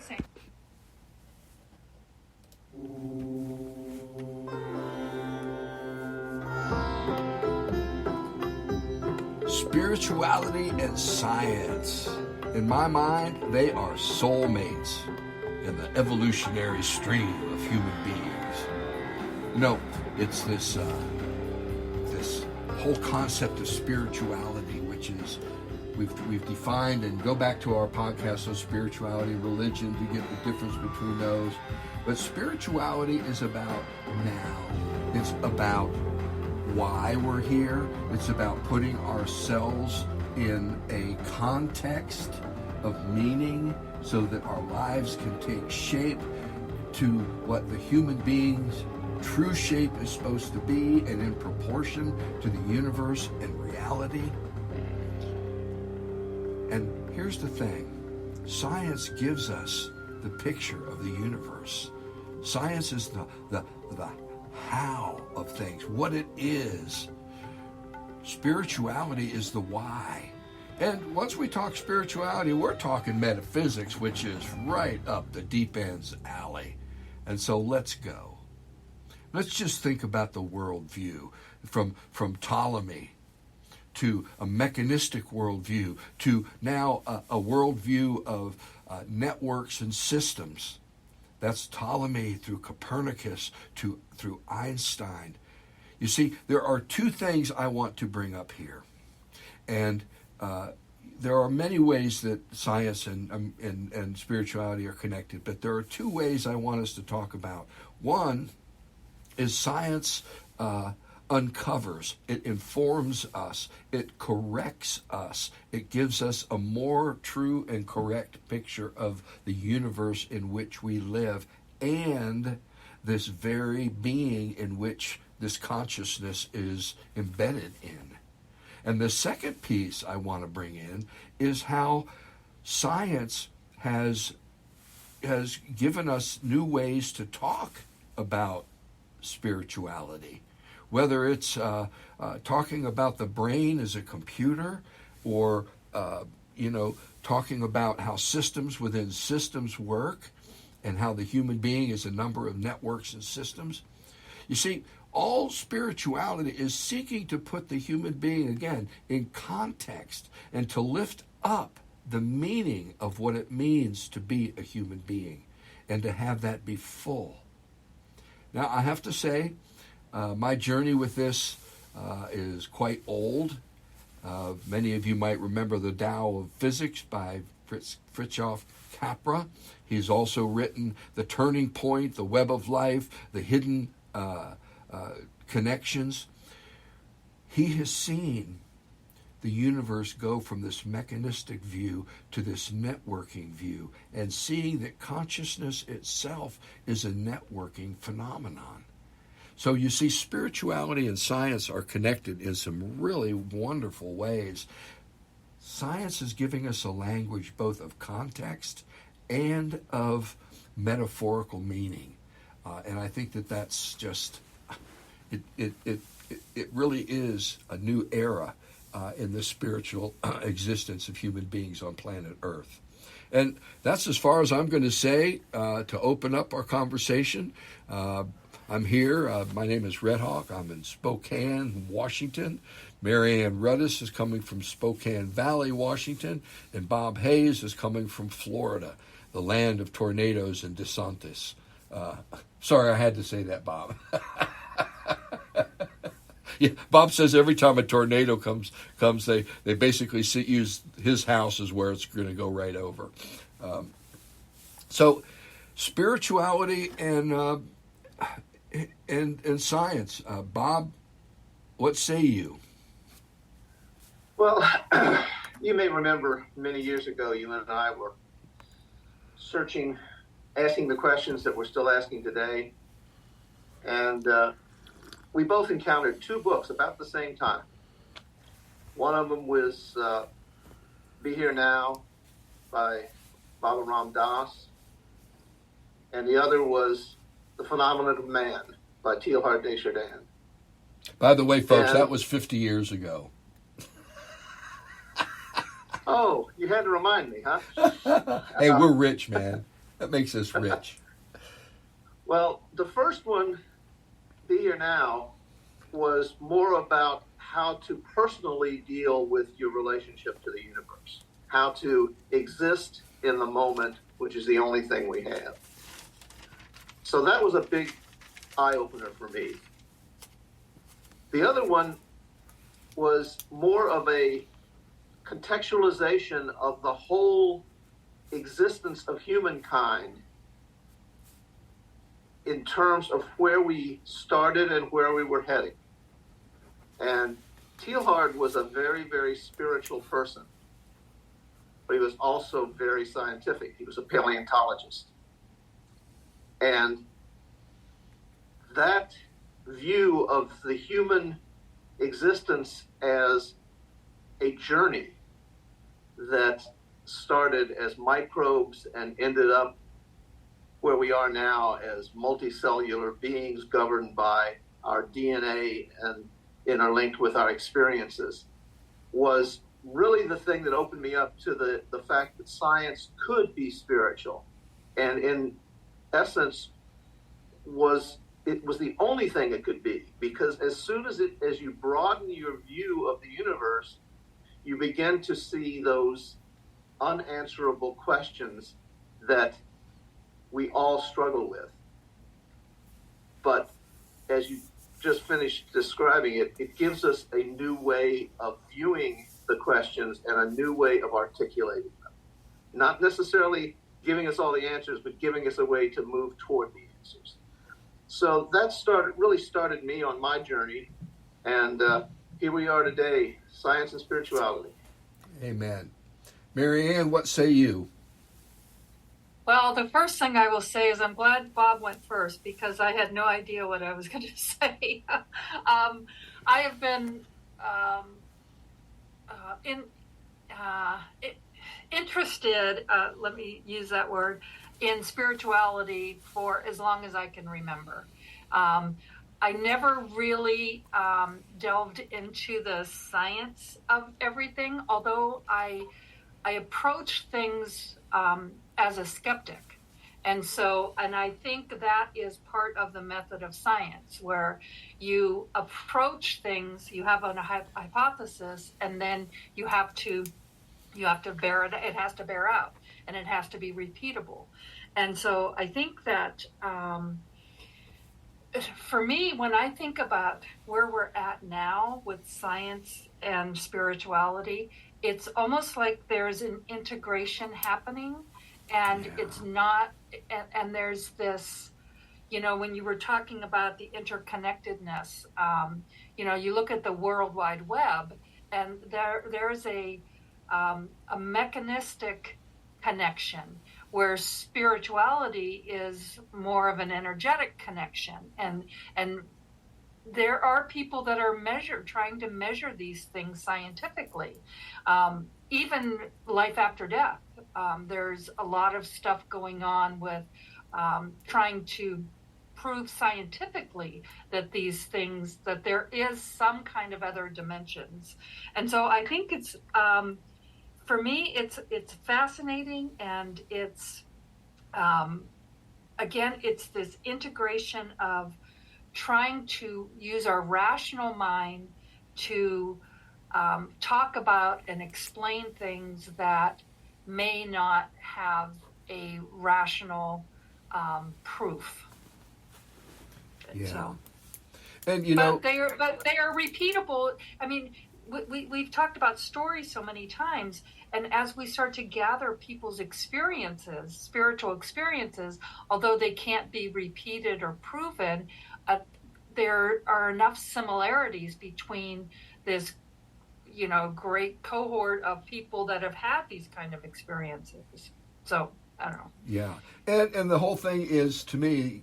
say. Spirituality and science. In my mind, they are soulmates in the evolutionary stream of human beings. You know, it's this whole concept of spirituality, which is we've defined, and go back to our podcast on spirituality and religion to get the difference between those. But spirituality is about now. It's about why we're here. It's about putting ourselves in a context of meaning so that our lives can take shape to what the human being's true shape is supposed to be, and in proportion to the universe and reality. And here's the thing. Science gives us the picture of the universe. Science is the how of things, what it is. Spirituality is the why. And once we talk spirituality, we're talking metaphysics, which is right up the deep end's alley. And so let's go. Let's just think about the worldview from Ptolemy to a mechanistic worldview to now a worldview of networks and systems. That's Ptolemy through Copernicus through Einstein. You see, there are two things I want to bring up here. And there are many ways that science and spirituality are connected, but there are two ways I want us to talk about. One is science uncovers, it informs us, it corrects us, it gives us a more true and correct picture of the universe in which we live and this very being in which this consciousness is embedded in. And the second piece I want to bring in is how science has given us new ways to talk about spirituality. Whether it's talking about the brain as a computer or, talking about how systems within systems work and how the human being is a number of networks and systems. You see, all spirituality is seeking to put the human being, again, in context and to lift up the meaning of what it means to be a human being and to have that be full. Now, I have to say, my journey with this is quite old. Many of you might remember The Tao of Physics by Fritjof Capra. He's also written The Turning Point, The Web of Life, The Hidden Connections. He has seen the universe go from this mechanistic view to this networking view, and seeing that consciousness itself is a networking phenomenon. So you see, spirituality and science are connected in some really wonderful ways. Science is giving us a language both of context and of metaphorical meaning. And I think that that's just, it really is a new era in the spiritual existence of human beings on planet Earth. And that's as far as I'm going to say to open up our conversation. I'm here. My name is Red Hawk. I'm in Spokane, Washington. Mary Ann Rudis is coming from Spokane Valley, Washington. And Bob Hayes is coming from Florida, the land of tornadoes and DeSantis. Sorry, I had to say that, Bob. Yeah, Bob says every time a tornado comes, they basically use his house as where it's going to go right over. So, spirituality and science. Bob, what say you? Well, you may remember many years ago, you and I were searching, asking the questions that we're still asking today. And we both encountered two books about the same time. One of them was Be Here Now by Balaram Das. And the other was The Phenomenon of Man by Teilhard de Chardin. By the way, folks, that was 50 years ago. Oh, you had to remind me, huh? Hey, we're rich, man. That makes us rich. Well, the first one, Be Here Now, was more about how to personally deal with your relationship to the universe, how to exist in the moment, which is the only thing we have. So that was a big eye-opener for me. The other one was more of a contextualization of the whole existence of humankind in terms of where we started and where we were heading. And Teilhard was a very, very spiritual person, but he was also very scientific. He was a paleontologist. And that view of the human existence as a journey that started as microbes and ended up where we are now as multicellular beings governed by our DNA and interlinked with our experiences was really the thing that opened me up to the fact that science could be spiritual. And in essence, it was the only thing it could be, because as soon as you broaden your view of the universe, you begin to see those unanswerable questions that we all struggle with. But as you just finished describing it, it gives us a new way of viewing the questions and a new way of articulating them. Not necessarily giving us all the answers, but giving us a way to move toward the answers. So that really started me on my journey. And here we are today, science and spirituality. Amen. Mary Ann, what say you? Well, the first thing I will say is I'm glad Bob went first, because I had no idea what I was going to say. I have been interested, let me use that word, in spirituality for as long as I can remember. I never really delved into the science of everything, although I approach things as a skeptic. And I think that is part of the method of science, where you approach things, you have a hypothesis, and then you have to bear it. It has to bear out, and it has to be repeatable. And so I think that for me, when I think about where we're at now with science and spirituality, it's almost like there's an integration happening, and it's not, and there's this, when you were talking about the interconnectedness, you look at the World Wide Web, and there's a mechanistic connection, where spirituality is more of an energetic connection, and there are people that are trying to measure these things scientifically, even life after death. There's a lot of stuff going on with trying to prove scientifically that these things, that there is some kind of other dimensions. And so I think it's, for me, it's fascinating, and it's, again, it's this integration of trying to use our rational mind to talk about and explain things that may not have a rational proof. Yeah. So, And but they are repeatable. I mean, we've talked about stories so many times, and as we start to gather people's experiences, spiritual experiences, although they can't be repeated or proven, there are enough similarities between this, great cohort of people that have had these kind of experiences. So, I don't know. Yeah. And the whole thing is, to me,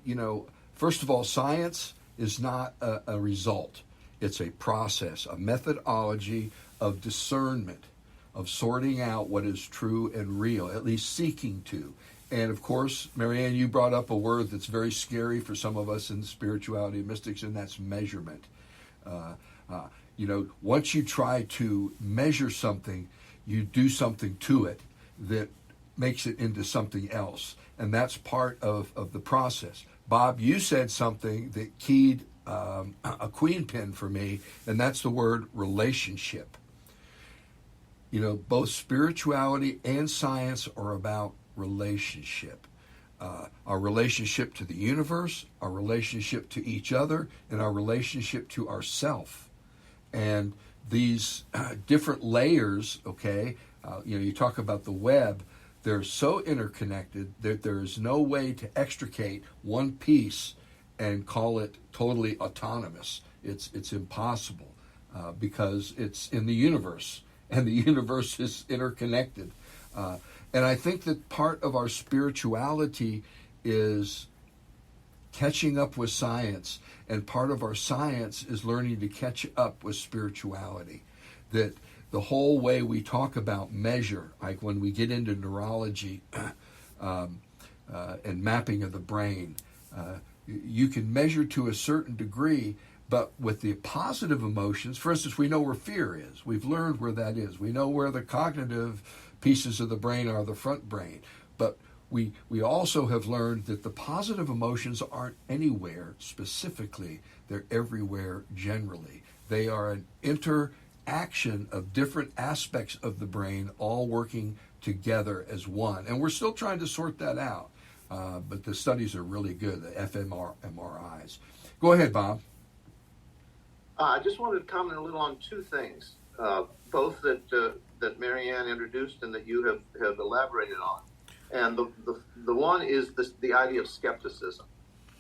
first of all, science is not a result. It's a process, a methodology of discernment, of sorting out what is true and real, at least seeking to. And of course, Mary Ann, you brought up a word that's very scary for some of us in spirituality and mystics, and that's measurement. Once you try to measure something, you do something to it that makes it into something else. And that's part of the process. Bob, you said something that keyed a queen pin for me, and that's the word relationship. You know, both spirituality and science are about relationship. Our relationship to the universe, our relationship to each other, and our relationship to ourself. And these different layers, okay, you talk about the web, they're so interconnected that there is no way to extricate one piece and call it totally autonomous. It's impossible because it's in the universe, and the universe is interconnected. And I think that part of our spirituality is catching up with science, and part of our science is learning to catch up with spirituality. That the whole way we talk about measure, like when we get into neurology and mapping of the brain, you can measure to a certain degree, but with the positive emotions, for instance, we know where fear is. We've learned where that is. We know where the cognitive pieces of the brain are, the front brain. But we also have learned that the positive emotions aren't anywhere specifically. They're everywhere generally. They are an interaction of different aspects of the brain all working together as one. And we're still trying to sort that out. But the studies are really good, the fMRIs. Go ahead, Bob. I just wanted to comment a little on two things, both that Marianne introduced and that you have elaborated on. And the one is the idea of skepticism,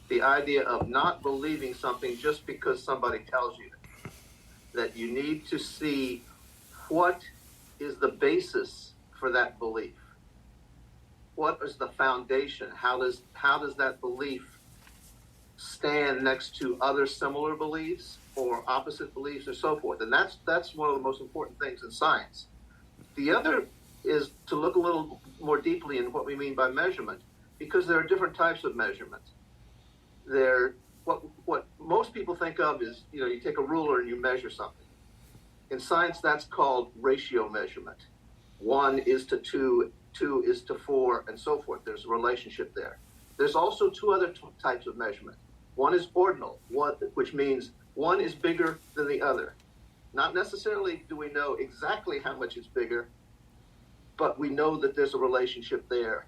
the idea of not believing something just because somebody tells you that you need to see what is the basis for that belief. What is the foundation? How does that belief stand next to other similar beliefs or opposite beliefs or so forth? And that's one of the most important things in science. The other is to look a little more deeply in what we mean by measurement, because there are different types of measurement. What most people think of is, you take a ruler and you measure something. In science, that's called ratio measurement. 1 is to 2, 2 is to 4, and so forth. There's a relationship there. There's also two other types of measurement. One is ordinal, which means one is bigger than the other. Not necessarily do we know exactly how much it's bigger, but we know that there's a relationship there.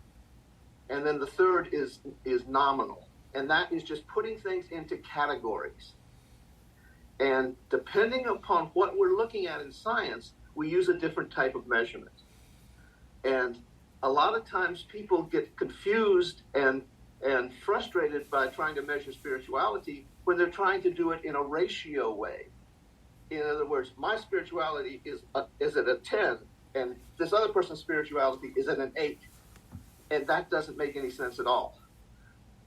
And then the third is nominal, and that is just putting things into categories. And depending upon what we're looking at in science, we use a different type of measurement. And a lot of times people get confused and frustrated by trying to measure spirituality when they're trying to do it in a ratio way. In other words, my spirituality is at a 10, and this other person's spirituality is at an 8. And that doesn't make any sense at all.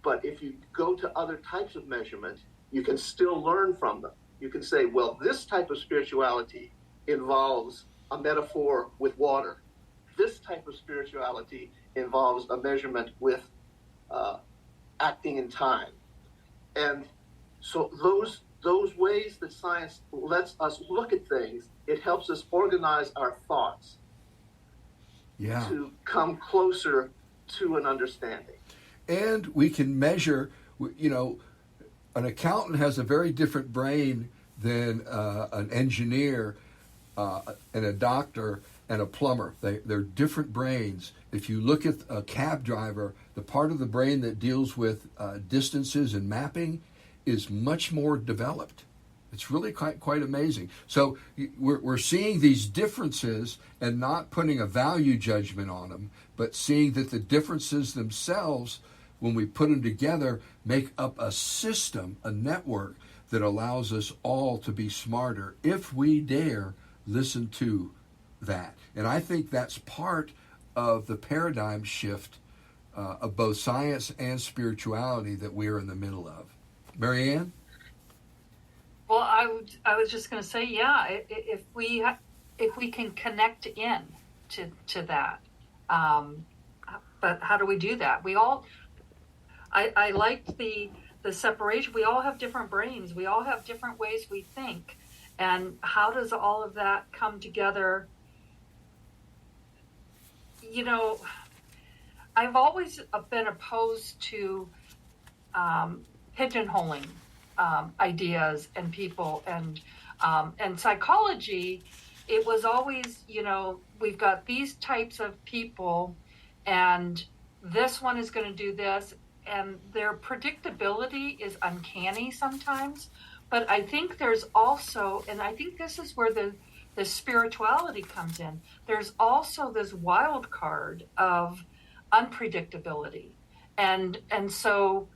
But if you go to other types of measurement, you can still learn from them. You can say, well, this type of spirituality involves a metaphor with water. This type of spirituality involves a measurement with acting in time. And so those ways that science lets us look at things, it helps us organize our thoughts to come closer to an understanding. And we can measure, an accountant has a very different brain than an engineer and a doctor and a plumber. They're different brains. If you look at a cab driver, the part of the brain that deals with distances and mapping is much more developed. It's really quite amazing. So we're seeing these differences and not putting a value judgment on them, but seeing that the differences themselves, when we put them together, make up a system, a network that allows us all to be smarter if we dare listen to that. And I think that's part of the paradigm shift of both science and spirituality that we're in the middle of. Marianne? Well, I was just going to say, if we can connect in to that, but how do we do that? I liked the separation. We all have different brains. We all have different ways we think, and how does all of that come together? I've always been opposed to pigeonholing ideas and people and psychology. It was always, we've got these types of people, and this one is going to do this, and their predictability is uncanny sometimes. But I think there's also, and I think this is where the spirituality comes in. There's also this wild card of unpredictability, and so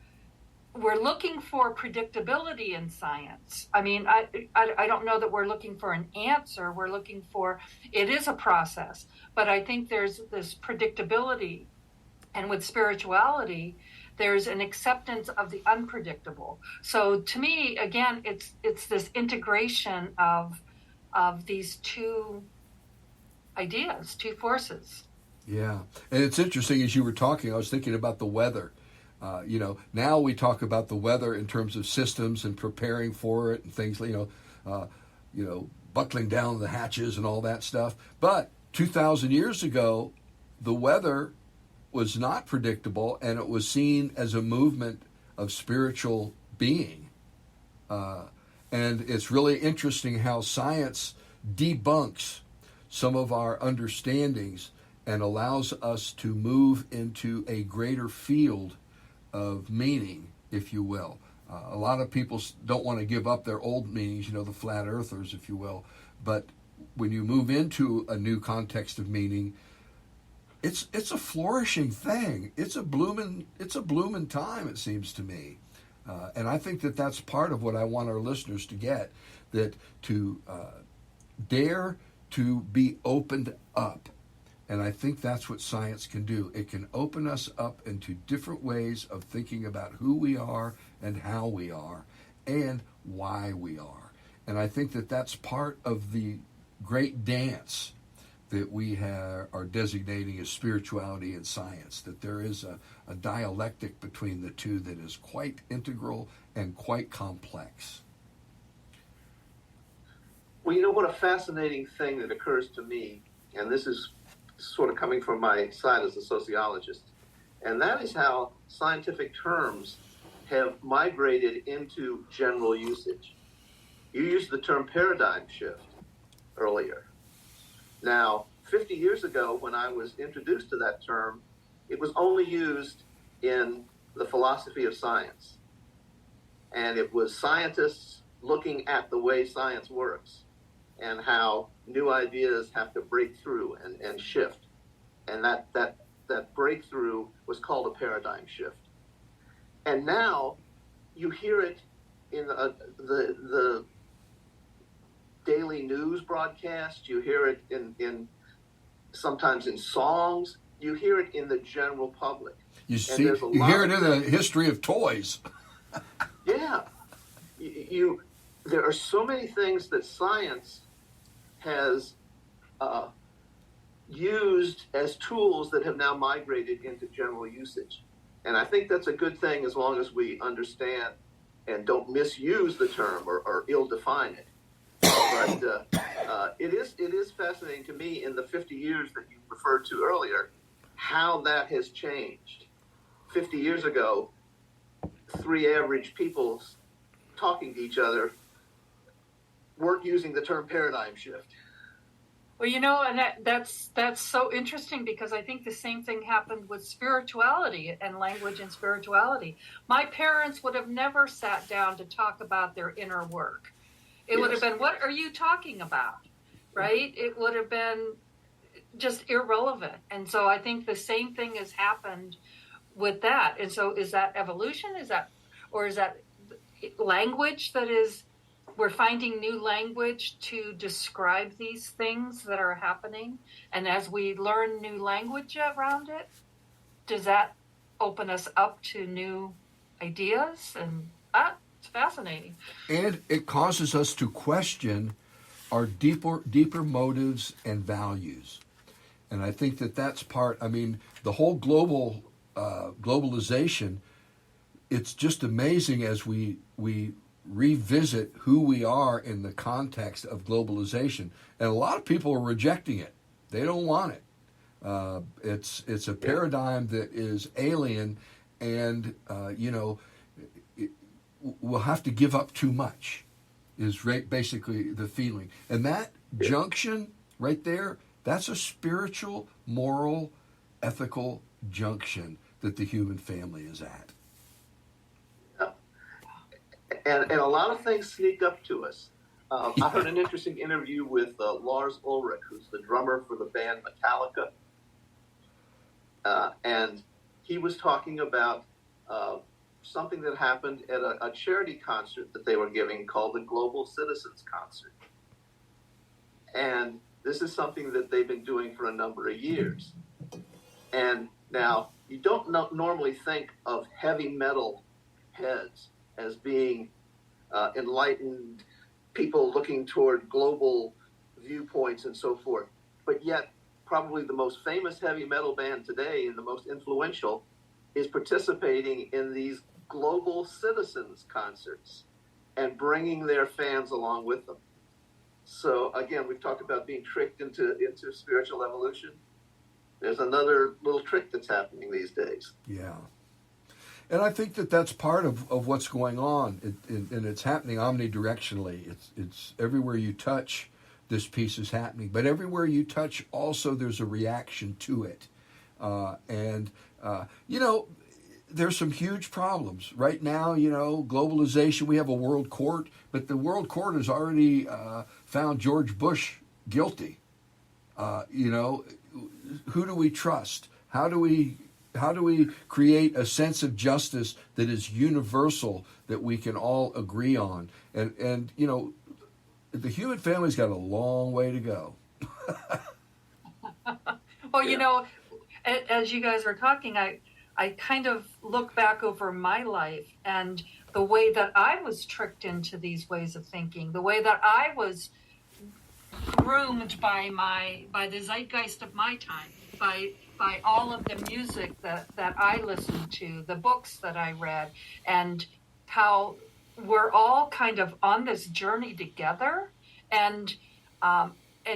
we're looking for predictability in science. I mean, I don't know that we're looking for an answer. We're looking for, it is a process, but I think there's this predictability. And with spirituality, there's an acceptance of the unpredictable. So to me, again, it's this integration of these two ideas, two forces. Yeah. And it's interesting, as you were talking, I was thinking about the weather. Now we talk about the weather in terms of systems and preparing for it and things, buckling down the hatches and all that stuff. But 2,000 years ago, the weather was not predictable, and it was seen as a movement of spiritual being. And it's really interesting how science debunks some of our understandings and allows us to move into a greater field of meaning, if you will. A lot of people don't want to give up their old meanings, the flat earthers, if you will. But when you move into a new context of meaning, it's a flourishing thing. It's a blooming time, it seems to me. And I think that that's part of what I want our listeners to get, that to dare to be opened up. And I think that's what science can do. It can open us up into different ways of thinking about who we are and how we are and why we are. And I think that that's part of the great dance that we are designating as spirituality and science, that there is a dialectic between the two that is quite integral and quite complex. Well, what a fascinating thing that occurs to me, and this is sort of coming from my side as a sociologist, and that is how scientific terms have migrated into general usage. You used the term paradigm shift earlier. Now, 50 years ago, when I was introduced to that term, it was only used in the philosophy of science. And it was scientists looking at the way science works and how new ideas have to break through and shift. And that breakthrough was called a paradigm shift. And now you hear it in the daily news broadcast, you hear it in sometimes in songs, you hear it in the general public. You hear it in the history of toys. Yeah. There are so many things that science has used as tools that have now migrated into general usage. And I think that's a good thing as long as we understand and don't misuse the term or ill-define it. But it is fascinating to me in the 50 years that you referred to earlier, how that has changed. 50 years ago, three average people talking to each other weren't using the term paradigm shift. Well, and that's so interesting, because I think the same thing happened with spirituality and language and spirituality. My parents would have never sat down to talk about their inner work. It would have been, what are you talking about? Right? It would have been just irrelevant. And so I think the same thing has happened with that. And so is that evolution? Is that language that is, we're finding new language to describe these things that are happening? And as we learn new language around it, does that open us up to new ideas? And it's fascinating. And it causes us to question our deeper motives and values. And I think that that's part, the whole globalization, it's just amazing as we revisit who we are in the context of globalization. And a lot of people are rejecting it. They don't want it. It's a paradigm that is alien, and we'll have to give up too much. Is basically the feeling, and that junction right there, that's a spiritual, moral, ethical junction that the human family is at. And a lot of things sneak up to us. I heard an interesting interview with Lars Ulrich, who's the drummer for the band Metallica. And he was talking about something that happened at a charity concert that they were giving called the Global Citizens Concert. And this is something that they've been doing for a number of years. And now, you don't normally think of heavy metal heads as being enlightened people looking toward global viewpoints and so forth. But yet, probably the most famous heavy metal band today and the most influential is participating in these global citizens concerts and bringing their fans along with them. So again, we've talked about being tricked into spiritual evolution. There's another little trick that's happening these days. Yeah. And I think that that's part of what's going on, and it's happening omnidirectionally. It's everywhere you touch, this piece is happening. But everywhere you touch, also there's a reaction to it. There's some huge problems. Right now, globalization, we have a world court, but the world court has already found George Bush guilty. Who do we trust? How do we create a sense of justice that is universal, that we can all agree on? And the human family's got a long way to go. Well, as you guys were talking, I kind of look back over my life and the way that I was tricked into these ways of thinking, the way that I was groomed by the zeitgeist of my time, by all of the music that I listened to, the books that I read, and how we're all kind of on this journey together. And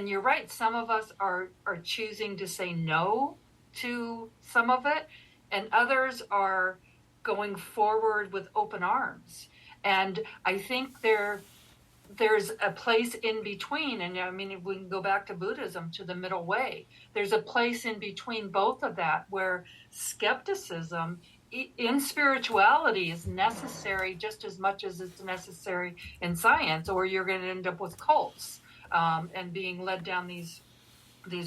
you're right, some of us are choosing to say no to some of it, and others are going forward with open arms. And I think there's a place in between. And I mean, if we can go back to Buddhism, to the middle way, there's a place in between both of that, where skepticism in spirituality is necessary just as much as it's necessary in science, or you're going to end up with cults and being led down these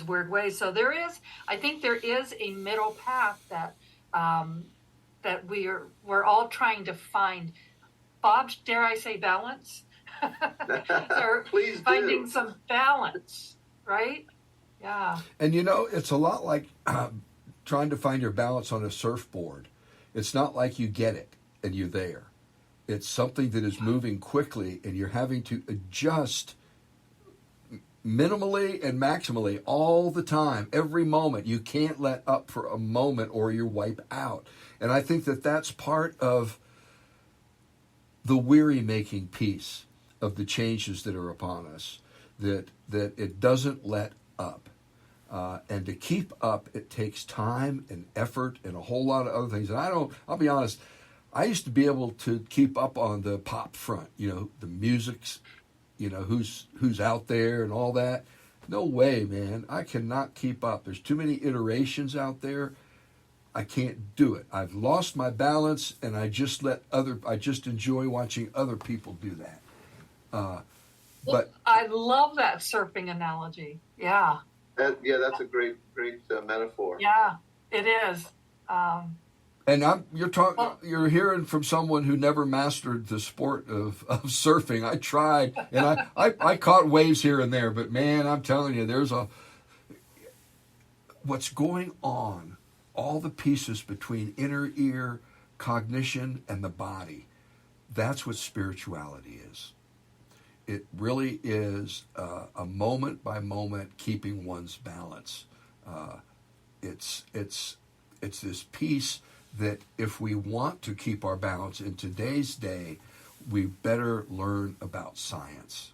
weird ways. So I think there is a middle path that we're all trying to find. Bob, dare I say balance? So Please finding do. some balance, right? Yeah. And it's a lot like trying to find your balance on a surfboard. It's not like you get it and you're there. It's something that is moving quickly, and you're having to adjust minimally and maximally all the time, every moment. You can't let up for a moment or you wipe out. And I think that that's part of the weary-making piece of the changes that are upon us, that it doesn't let up. And to keep up, it takes time and effort and a whole lot of other things. And I'll be honest, I used to be able to keep up on the pop front, the music's, who's out there and all that. No way, man. I cannot keep up. There's too many iterations out there. I can't do it. I've lost my balance, and I just enjoy watching other people do that. But I love that surfing analogy. Yeah. That's a great metaphor. Yeah, it is. And you're hearing from someone who never mastered the sport of surfing. I tried, and I caught waves here and there, but man, I'm telling you, there's what's going on, all the pieces between inner ear, cognition, and the body. That's what spirituality is. It really is a moment by moment keeping one's balance. It's this piece that if we want to keep our balance in today's day, we better learn about science.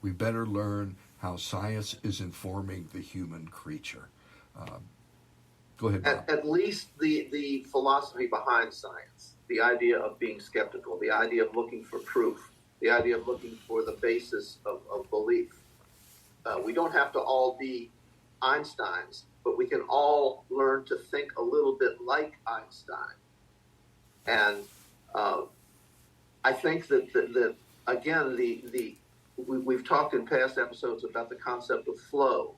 We better learn how science is informing the human creature. Go ahead, Bob. At least the philosophy behind science, the idea of being skeptical, the idea of looking for proof, the idea of looking for the basis of belief. We don't have to all be Einsteins, but we can all learn to think a little bit like Einstein. And I think that again, we've talked in past episodes about the concept of flow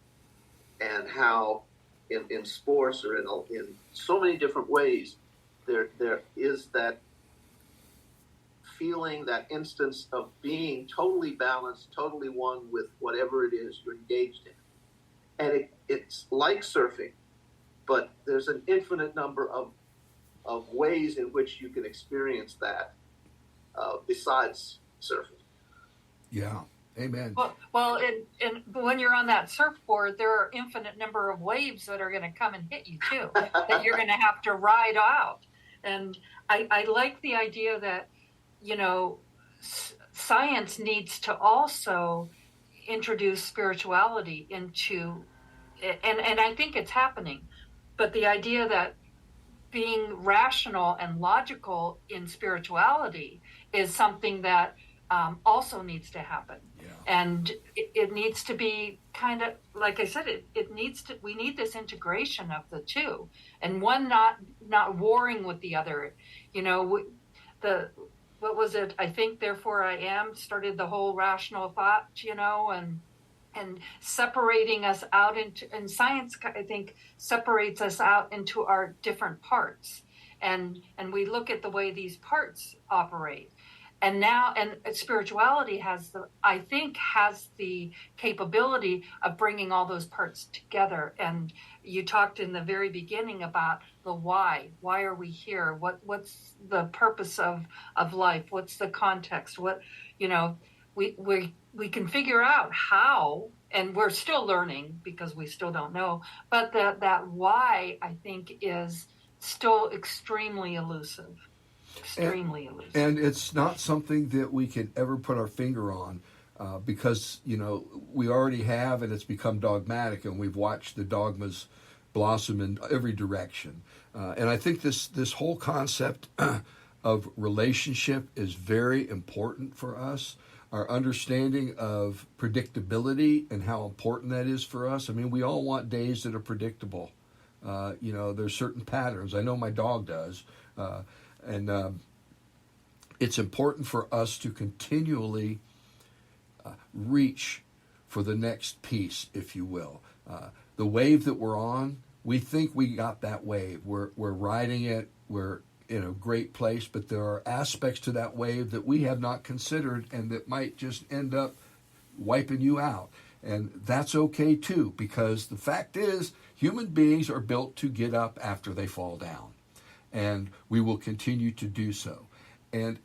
and how in sports or in so many different ways, there is that feeling, that instance of being totally balanced, totally one with whatever it is you're engaged in. And it's like surfing, but there's an infinite number of ways in which you can experience that besides surfing. Yeah. Amen. Well, and when you're on that surfboard, there are infinite number of waves that are going to come and hit you too, that you're going to have to ride out. And I like the idea that, science needs to also introduce spirituality into, and I think it's happening, but the idea that being rational and logical in spirituality is something that also needs to happen. Yeah. And it needs to be kind of, like I said, we need this integration of the two, and one not warring with the other. What was it? I think, therefore I am, started the whole rational thought, and separating us out into, and science, I think, separates us out into our different parts. And we look at the way these parts operate. And spirituality has the capability of bringing all those parts together. And you talked in the very beginning about the why. Why are we here? What's the purpose of life? What's the context? We can figure out how, and we're still learning because we still don't know. But that why, I think, is still extremely elusive. Extremely elusive. And it's not something that we can ever put our finger on because, we already have, and it's become dogmatic, and we've watched the dogmas blossom in every direction. And I think this whole concept of relationship is very important for us. Our understanding of predictability and how important that is for us. I mean, we all want days that are predictable. There's certain patterns. I know my dog does. And it's important for us to continually reach for the next piece, if you will. The wave that we're on, we think we got that wave. We're riding it. We're in a great place, but there are aspects to that wave that we have not considered and that might just end up wiping you out. And that's okay too, because the fact is, human beings are built to get up after they fall down. And we will continue to do so. And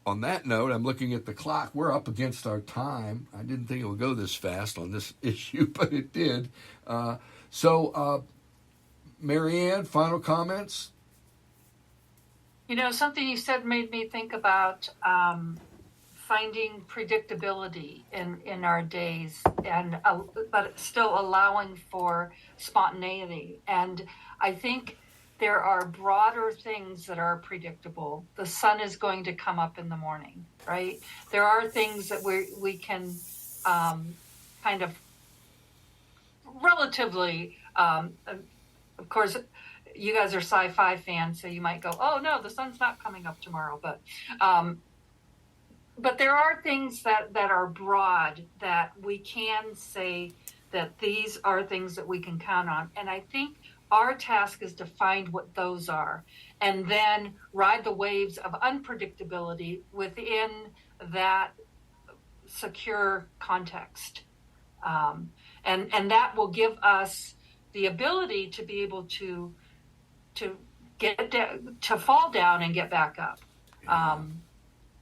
on that note, I'm looking at the clock. We're up against our time. I didn't think it would go this fast on this issue, but it did. So, Marianne, final comments? Something you said made me think about finding predictability in our days, but still allowing for spontaneity. And I think there are broader things that are predictable. The sun is going to come up in the morning, right? There are things that we can kind of relatively, of course, you guys are sci-fi fans, so you might go, oh no, the sun's not coming up tomorrow. But there are things that are broad that we can say that these are things that we can count on. And I think our task is to find what those are and then ride the waves of unpredictability within that secure context. And that will give us the ability to be able to fall down and get back up.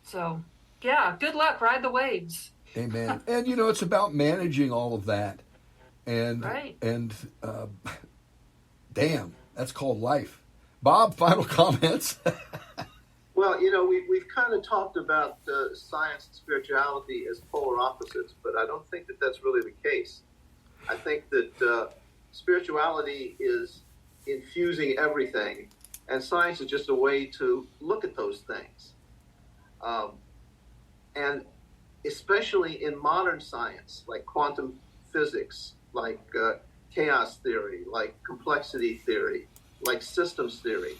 So yeah, good luck, ride the waves. Amen. And it's about managing all of that. And right. And damn, that's called life. Bob, final comments? Well, we've kind of talked about science and spirituality as polar opposites, but I don't think that that's really the case. I think that spirituality is infusing everything, and science is just a way to look at those things. And especially in modern science, like quantum physics, like chaos theory, like complexity theory, like systems theory,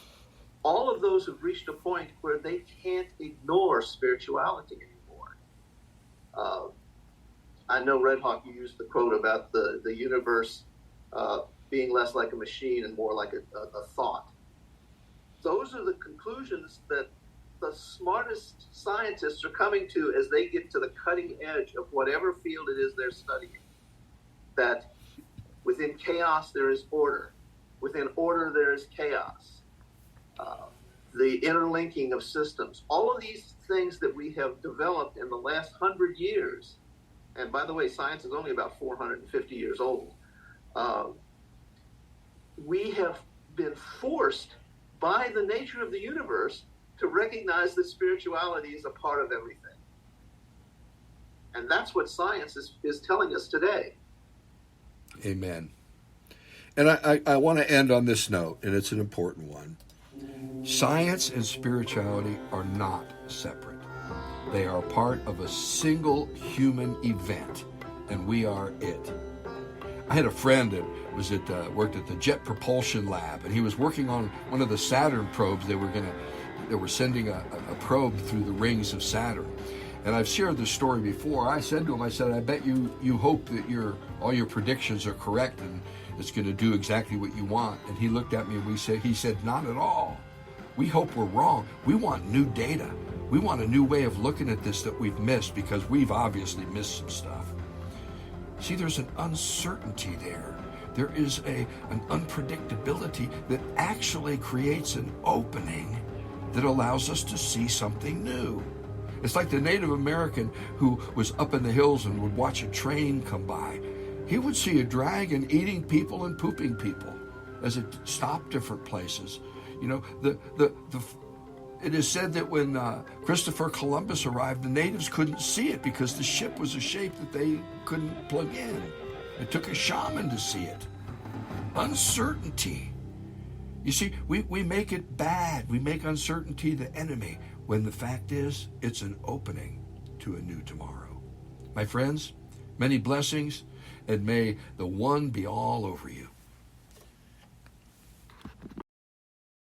all of those have reached a point where they can't ignore spirituality anymore. I know Red Hawk, you used the quote about the universe being less like a machine and more like a thought. Those are the conclusions that the smartest scientists are coming to as they get to the cutting edge of whatever field it is they're studying. That within chaos there is order. Within order there is chaos. The interlinking of systems. All of these things that we have developed in the last 100 years, and by the way, science is only about 450 years old, we have been forced by the nature of the universe to recognize that spirituality is a part of everything. And that's what science is telling us today. Amen. And I want to end on this note, and it's an important one. Science and spirituality are not separate. They are part of a single human event, and we are it. I had a friend that worked at the Jet Propulsion Lab, and he was working on one of the Saturn probes. They were sending a probe through the rings of Saturn. And I've shared this story before. I said to him, I bet you hope that all your predictions are correct and it's going to do exactly what you want. And he looked at me and he said, not at all. We hope we're wrong. We want new data. We want a new way of looking at this that we've missed, because we've obviously missed some stuff. See, there's an uncertainty there. There is an unpredictability that actually creates an opening that allows us to see something new. It's like the Native American who was up in the hills and would watch a train come by. He would see a dragon eating people and pooping people as it stopped different places. You know, it is said that when Christopher Columbus arrived, the natives couldn't see it because the ship was a shape that they couldn't plug in. It took a shaman to see it. Uncertainty. You see, we make it bad. We make uncertainty the enemy, when the fact is, it's an opening to a new tomorrow. My friends, many blessings, and may the one be all over you.